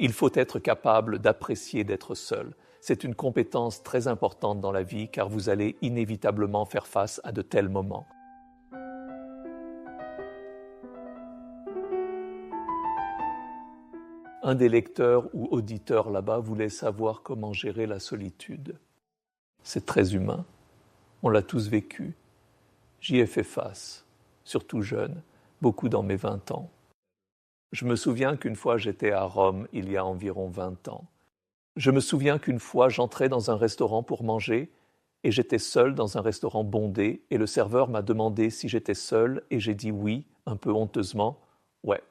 Il faut être capable d'apprécier d'être seul. C'est une compétence très importante dans la vie car vous allez inévitablement faire face à de tels moments. Un des lecteurs ou auditeurs là-bas voulait savoir comment gérer la solitude. C'est très humain. On l'a tous vécu. J'y ai fait face, surtout jeune, beaucoup dans mes 20 ans. Je me souviens qu'une fois j'étais à Rome il y a environ 20 ans. Je me souviens qu'une fois j'entrais dans un restaurant pour manger et j'étais seul dans un restaurant bondé et le serveur m'a demandé si j'étais seul et j'ai dit oui, un peu honteusement. Ouais,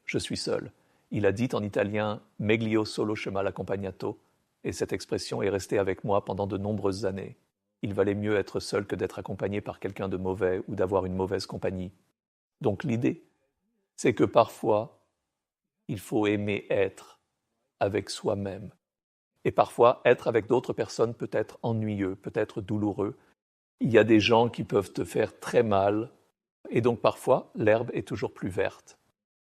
je suis seul. Il a dit en italien « meglio solo che mal accompagnato » et cette expression est restée avec moi pendant de nombreuses années. Il valait mieux être seul que d'être accompagné par quelqu'un de mauvais ou d'avoir une mauvaise compagnie. Donc l'idée, c'est que parfois, il faut aimer être avec soi-même. Et parfois, être avec d'autres personnes peut être ennuyeux, peut être douloureux. Il y a des gens qui peuvent te faire très mal, et donc parfois, l'herbe est toujours plus verte.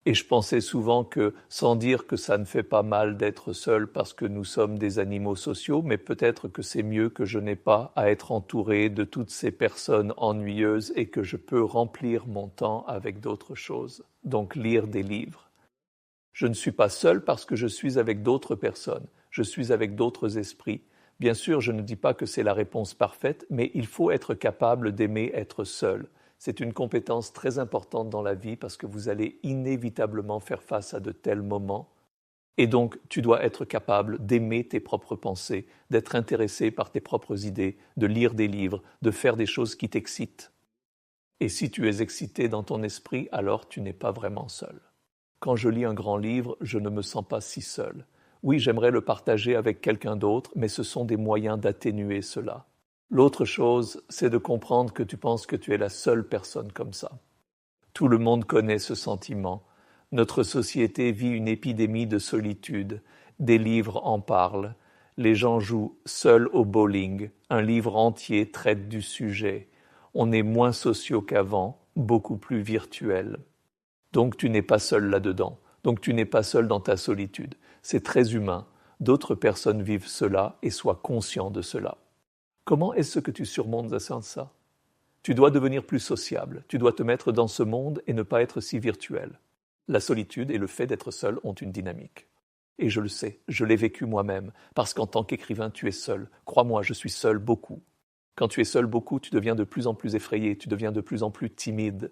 Et je pensais souvent que, sans dire que ça ne fait pas mal d'être seul parce que nous sommes des animaux sociaux, mais peut-être que c'est mieux que je n'ai pas à être entouré de toutes ces personnes ennuyeuses et que je peux remplir mon temps avec d'autres choses, donc lire des livres. Je ne suis pas seul parce que je suis avec d'autres personnes, je suis avec d'autres esprits. Bien sûr, je ne dis pas que c'est la réponse parfaite, mais il faut être capable d'aimer être seul. C'est une compétence très importante dans la vie parce que vous allez inévitablement faire face à de tels moments. Et donc, tu dois être capable d'aimer tes propres pensées, d'être intéressé par tes propres idées, de lire des livres, de faire des choses qui t'excitent. Et si tu es excité dans ton esprit, alors tu n'es pas vraiment seul. Quand je lis un grand livre, je ne me sens pas si seul. Oui, j'aimerais le partager avec quelqu'un d'autre, mais ce sont des moyens d'atténuer cela. L'autre chose, c'est de comprendre que tu penses que tu es la seule personne comme ça. Tout le monde connaît ce sentiment. Notre société vit une épidémie de solitude. Des livres en parlent. Les gens jouent seuls au bowling. Un livre entier traite du sujet. On est moins sociaux qu'avant, beaucoup plus virtuels. Donc tu n'es pas seul là-dedans. Donc tu n'es pas seul dans ta solitude. C'est très humain. D'autres personnes vivent cela et sois conscient de cela. Comment est-ce que tu surmontes ça? Tu dois devenir plus sociable, tu dois te mettre dans ce monde et ne pas être si virtuel. La solitude et le fait d'être seul ont une dynamique. Et je le sais, je l'ai vécu moi-même, parce qu'en tant qu'écrivain, tu es seul. Crois-moi, je suis seul beaucoup. Quand tu es seul beaucoup, tu deviens de plus en plus effrayé, tu deviens de plus en plus timide.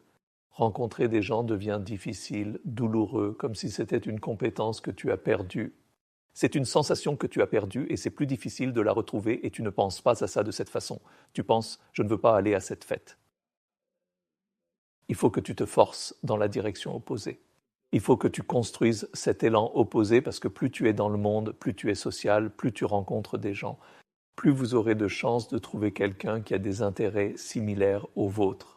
Rencontrer des gens devient difficile, douloureux, comme si c'était une compétence que tu as perdue. C'est une sensation que tu as perdue et c'est plus difficile de la retrouver et tu ne penses pas à ça de cette façon. Tu penses « je ne veux pas aller à cette fête ». Il faut que tu te forces dans la direction opposée. Il faut que tu construises cet élan opposé parce que plus tu es dans le monde, plus tu es social, plus tu rencontres des gens, plus vous aurez de chances de trouver quelqu'un qui a des intérêts similaires aux vôtres.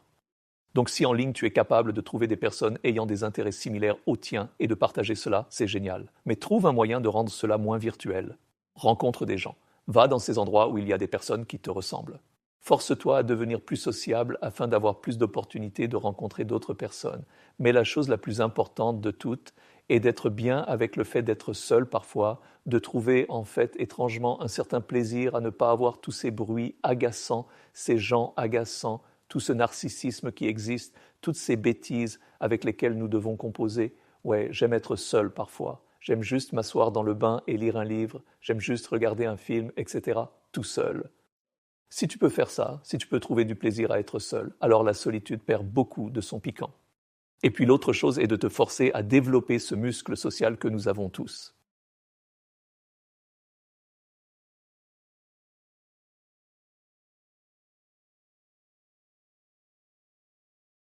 Donc si en ligne tu es capable de trouver des personnes ayant des intérêts similaires aux tiens et de partager cela, c'est génial. Mais trouve un moyen de rendre cela moins virtuel. Rencontre des gens. Va dans ces endroits où il y a des personnes qui te ressemblent. Force-toi à devenir plus sociable afin d'avoir plus d'opportunités de rencontrer d'autres personnes. Mais la chose la plus importante de toutes est d'être bien avec le fait d'être seul parfois, de trouver en fait étrangement un certain plaisir à ne pas avoir tous ces bruits agaçants, ces gens agaçants, tout ce narcissisme qui existe, toutes ces bêtises avec lesquelles nous devons composer. Ouais, j'aime être seul parfois. J'aime juste m'asseoir dans le bain et lire un livre. J'aime juste regarder un film, etc. tout seul. Si tu peux faire ça, si tu peux trouver du plaisir à être seul, alors la solitude perd beaucoup de son piquant. Et puis l'autre chose est de te forcer à développer ce muscle social que nous avons tous.